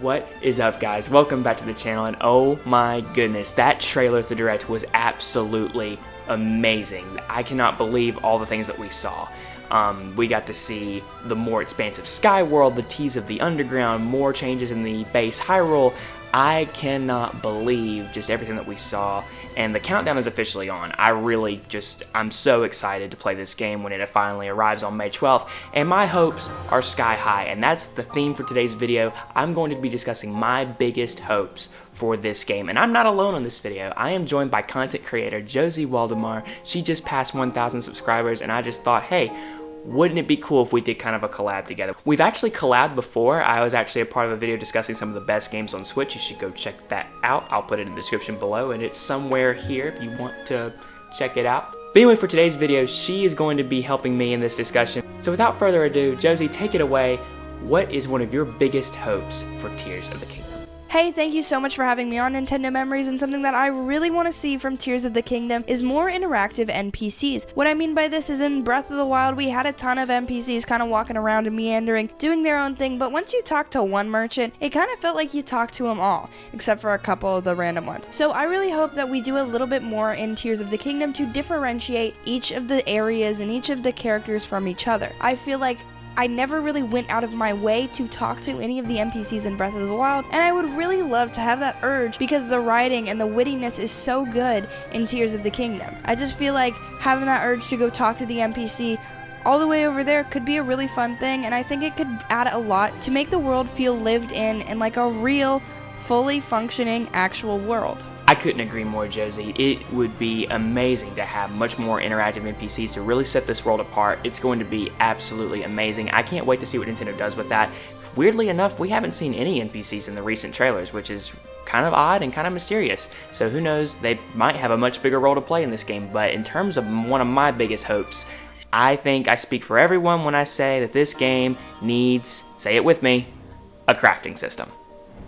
What is up, guys? Welcome back to the channel, and oh my goodness, that trailer for the Direct was absolutely amazing. I cannot believe all the things that we saw. We got to see the more expansive Sky World, the tease of the Underground, more changes in the base Hyrule. I cannot believe just everything that we saw, and the countdown is officially on. I'm so excited to play this game when it finally arrives on May 12th, and my hopes are sky high, and that's the theme for today's video. I'm going to be discussing my biggest hopes for this game, and I'm not alone on this video. I am joined by content creator Josie Woldemar. She just passed 1,000 subscribers, and I just thought, hey, wouldn't it be cool if we did kind of a collab together? We've actually collabed before. I was actually a part of a video discussing some of the best games on Switch. You should go check that out. I'll put it in the description below, and it's somewhere here if you want to check it out. But anyway, for today's video, she is going to be helping me in this discussion. So without further ado, Josie, take it away. What is one of your biggest hopes for Tears of the Kingdom? Hey, thank you so much for having me on Nintendo Memories, and something that I really want to see from Tears of the Kingdom is more interactive NPCs. What I mean by this is in Breath of the Wild, we had a ton of NPCs kind of walking around and meandering, doing their own thing, but once you talk to one merchant, it kind of felt like you talked to them all, except for a couple of the random ones. So I really hope that we do a little bit more in Tears of the Kingdom to differentiate each of the areas and each of the characters from each other. I feel like I never really went out of my way to talk to any of the NPCs in Breath of the Wild, and I would really love to have that urge because the writing and the wittiness is so good in Tears of the Kingdom. I just feel like having that urge to go talk to the NPC all the way over there could be a really fun thing, and I think it could add a lot to make the world feel lived in and like a real, fully functioning actual world. I couldn't agree more, Josie. It would be amazing to have much more interactive NPCs to really set this world apart. It's going to be absolutely amazing. I can't wait to see what Nintendo does with that. Weirdly enough, we haven't seen any NPCs in the recent trailers, which is kind of odd and kind of mysterious. So who knows, they might have a much bigger role to play in this game. But in terms of one of my biggest hopes, I think I speak for everyone when I say that this game needs, say it with me, a crafting system.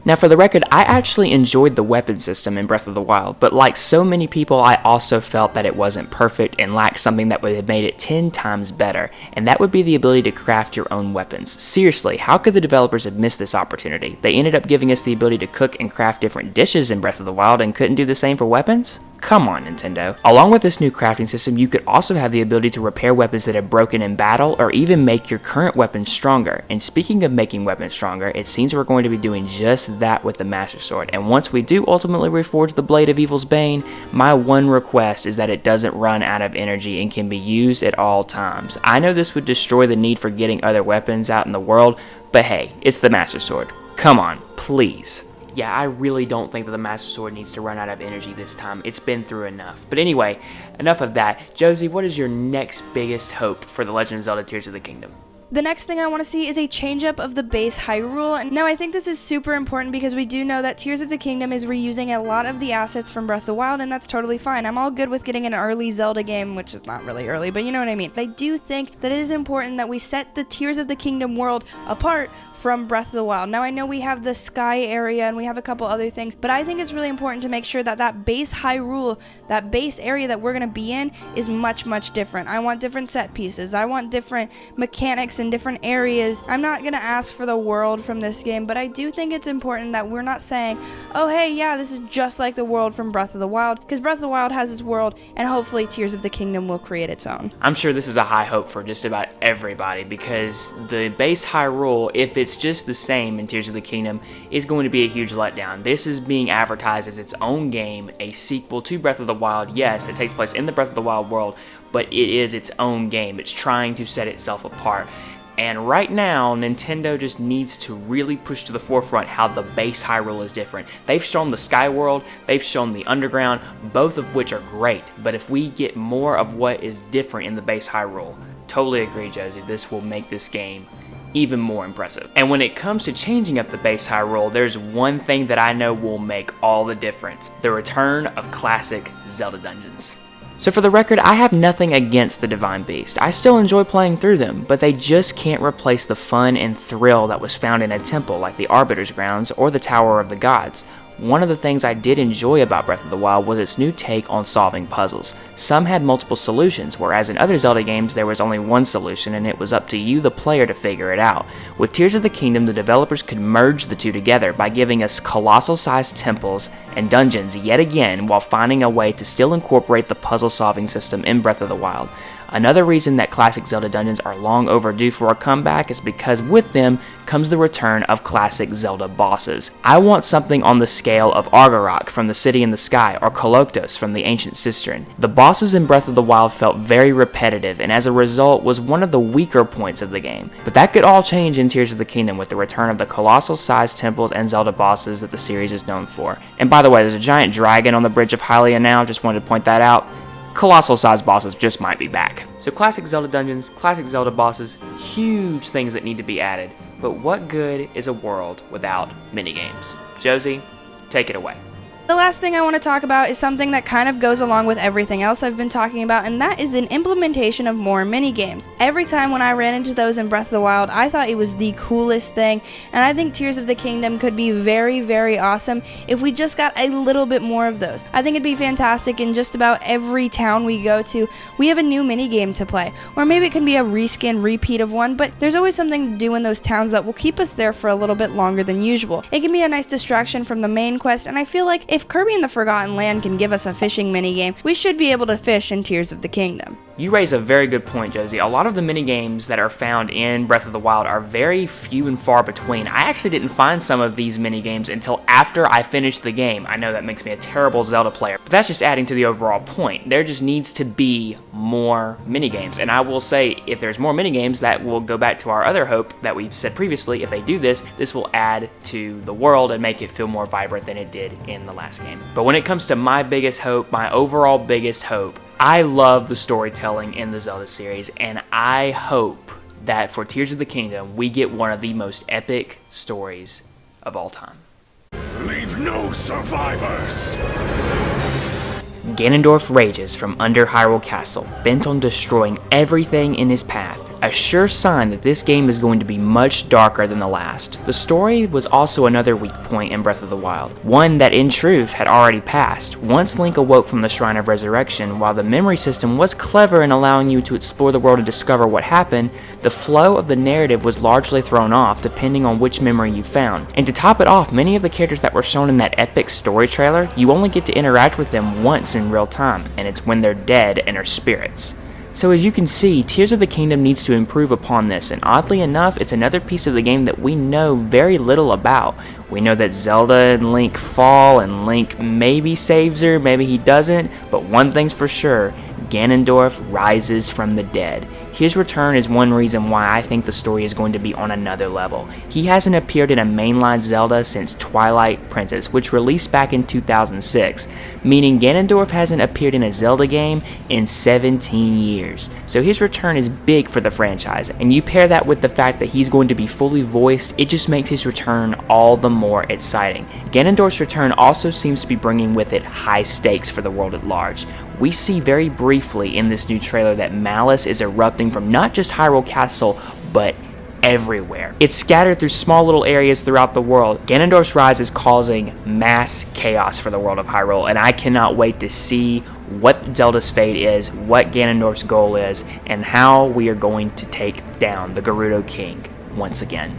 Now, for the record, I actually enjoyed the weapon system in Breath of the Wild, but like so many people, I also felt that it wasn't perfect and lacked something that would have made it 10 times better, and that would be the ability to craft your own weapons. Seriously, how could the developers have missed this opportunity? They ended up giving us the ability to cook and craft different dishes in Breath of the Wild and couldn't do the same for weapons? Come on, Nintendo. Along with this new crafting system, you could also have the ability to repair weapons that have broken in battle, or even make your current weapons stronger. And speaking of making weapons stronger, it seems we're going to be doing just that with the Master Sword. And once we do ultimately reforge the Blade of Evil's Bane, my one request is that it doesn't run out of energy and can be used at all times. I know this would destroy the need for getting other weapons out in the world, but hey, it's the Master Sword. Come on, please. Yeah, I really don't think that the Master Sword needs to run out of energy this time. It's been through enough. But anyway, enough of that. Josie, what is your next biggest hope for The Legend of Zelda Tears of the Kingdom? The next thing I want to see is a change up of the base Hyrule. Now, I think this is super important because we do know that Tears of the Kingdom is reusing a lot of the assets from Breath of the Wild, and that's totally fine. I'm all good with getting an early Zelda game, which is not really early, but you know what I mean. I do think that it is important that we set the Tears of the Kingdom world apart from Breath of the Wild. Now, I know we have the sky area and we have a couple other things, but I think it's really important to make sure that that base Hyrule, that base area that we're going to be in, is much, much different. I want different set pieces. I want different mechanics in different areas. I'm not going to ask for the world from this game, but I do think it's important that we're not saying, oh, hey, yeah, this is just like the world from Breath of the Wild, because Breath of the Wild has its world, and hopefully Tears of the Kingdom will create its own. I'm sure this is a high hope for just about everybody, because the base Hyrule, if it's just the same in Tears of the Kingdom, is going to be a huge letdown. This is being advertised as its own game, a sequel to Breath of the Wild. Yes, it takes place in the Breath of the Wild world, but it is its own game. It's trying to set itself apart. And right now, Nintendo just needs to really push to the forefront how the base Hyrule is different. They've shown the Sky World, they've shown the Underground, both of which are great. But if we get more of what is different in the base Hyrule, totally agree, Josie, this will make this game even more impressive. And when it comes to changing up the base Hyrule, there's one thing that I know will make all the difference: the return of classic Zelda dungeons. So for the record, I have nothing against the Divine Beast. I still enjoy playing through them, but they just can't replace the fun and thrill that was found in a temple like the Arbiter's Grounds or the Tower of the Gods. One of the things I did enjoy about Breath of the Wild was its new take on solving puzzles. Some had multiple solutions, whereas in other Zelda games there was only one solution and it was up to you, the player, to figure it out. With Tears of the Kingdom, the developers could merge the two together by giving us colossal-sized temples and dungeons yet again, while finding a way to still incorporate the puzzle-solving system in Breath of the Wild. Another reason that classic Zelda dungeons are long overdue for a comeback is because with them comes the return of classic Zelda bosses. I want something on the scale of Argorok from The City in the Sky or Koloktos from the Ancient Cistern. The bosses in Breath of the Wild felt very repetitive and as a result was one of the weaker points of the game. But that could all change in Tears of the Kingdom with the return of the colossal-sized temples and Zelda bosses that the series is known for. And by the way, there's a giant dragon on the bridge of Hylia now, just wanted to point that out. Colossal sized bosses just might be back. So classic Zelda dungeons, classic Zelda bosses, huge things that need to be added. But what good is a world without minigames? Josie, take it away. The last thing I want to talk about is something that kind of goes along with everything else I've been talking about, and that is an implementation of more minigames. Every time when I ran into those in Breath of the Wild, I thought it was the coolest thing, and I think Tears of the Kingdom could be very, very awesome if we just got a little bit more of those. I think it'd be fantastic in just about every town we go to, we have a new minigame to play, or maybe it can be a reskin repeat of one, but there's always something to do in those towns that will keep us there for a little bit longer than usual. It can be a nice distraction from the main quest, and I feel like if Kirby and the Forgotten Land can give us a fishing minigame, we should be able to fish in Tears of the Kingdom. You raise a very good point, Josie. A lot of the minigames that are found in Breath of the Wild are very few and far between. I actually didn't find some of these minigames until after I finished the game. I know that makes me a terrible Zelda player, but that's just adding to the overall point. There just needs to be more minigames, and I will say, if there's more minigames, that will go back to our other hope that we've said previously. If they do this, this will add to the world and make it feel more vibrant than it did in the last game. But when it comes to my biggest hope, my overall biggest hope, I love the storytelling in the Zelda series, and I hope that for Tears of the Kingdom, we get one of the most epic stories of all time. Leave no survivors! Ganondorf rages from under Hyrule Castle, bent on destroying everything in his path, a sure sign that this game is going to be much darker than the last. The story was also another weak point in Breath of the Wild, one that in truth had already passed. Once Link awoke from the Shrine of Resurrection, while the memory system was clever in allowing you to explore the world and discover what happened, the flow of the narrative was largely thrown off depending on which memory you found. And to top it off, many of the characters that were shown in that epic story trailer, you only get to interact with them once in real time, and it's when they're dead and are spirits. So as you can see, Tears of the Kingdom needs to improve upon this, and oddly enough, it's another piece of the game that we know very little about. We know that Zelda and Link fall, and Link maybe saves her, maybe he doesn't, but one thing's for sure, Ganondorf rises from the dead. His return is one reason why I think the story is going to be on another level. He hasn't appeared in a mainline Zelda since Twilight Princess, which released back in 2006, meaning Ganondorf hasn't appeared in a Zelda game in 17 years. So his return is big for the franchise, and you pair that with the fact that he's going to be fully voiced, it just makes his return all the more exciting. Ganondorf's return also seems to be bringing with it high stakes for the world at large. We see very briefly in this new trailer that malice is erupting from not just Hyrule Castle, but everywhere. It's scattered through small little areas throughout the world. Ganondorf's rise is causing mass chaos for the world of Hyrule, and I cannot wait to see what Zelda's fate is, what Ganondorf's goal is, and how we are going to take down the Gerudo King once again.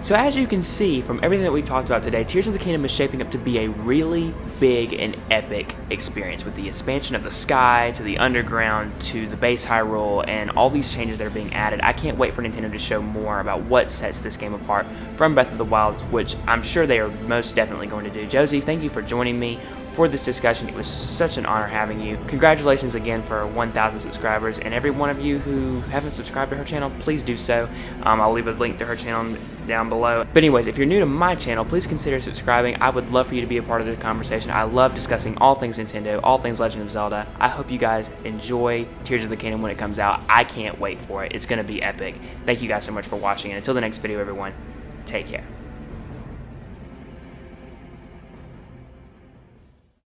So as you can see from everything that we talked about today, Tears of the Kingdom is shaping up to be a really big and epic experience, with the expansion of the sky, to the underground, to the base Hyrule, and all these changes that are being added. I can't wait for Nintendo to show more about what sets this game apart from Breath of the Wild, which I'm sure they are most definitely going to do. Josie, thank you for joining me for this discussion. It was such an honor having you. Congratulations again for 1,000 subscribers, and every one of you who haven't subscribed to her channel, please do so. I'll leave a link to her channel down below. But anyways, if you're new to my channel, please consider subscribing. I would love for you to be a part of the conversation. I love discussing all things Nintendo, all things Legend of Zelda. I hope you guys enjoy Tears of the Kingdom when it comes out. I can't wait for it. It's going to be epic. Thank you guys so much for watching, and until the next video, everyone, take care.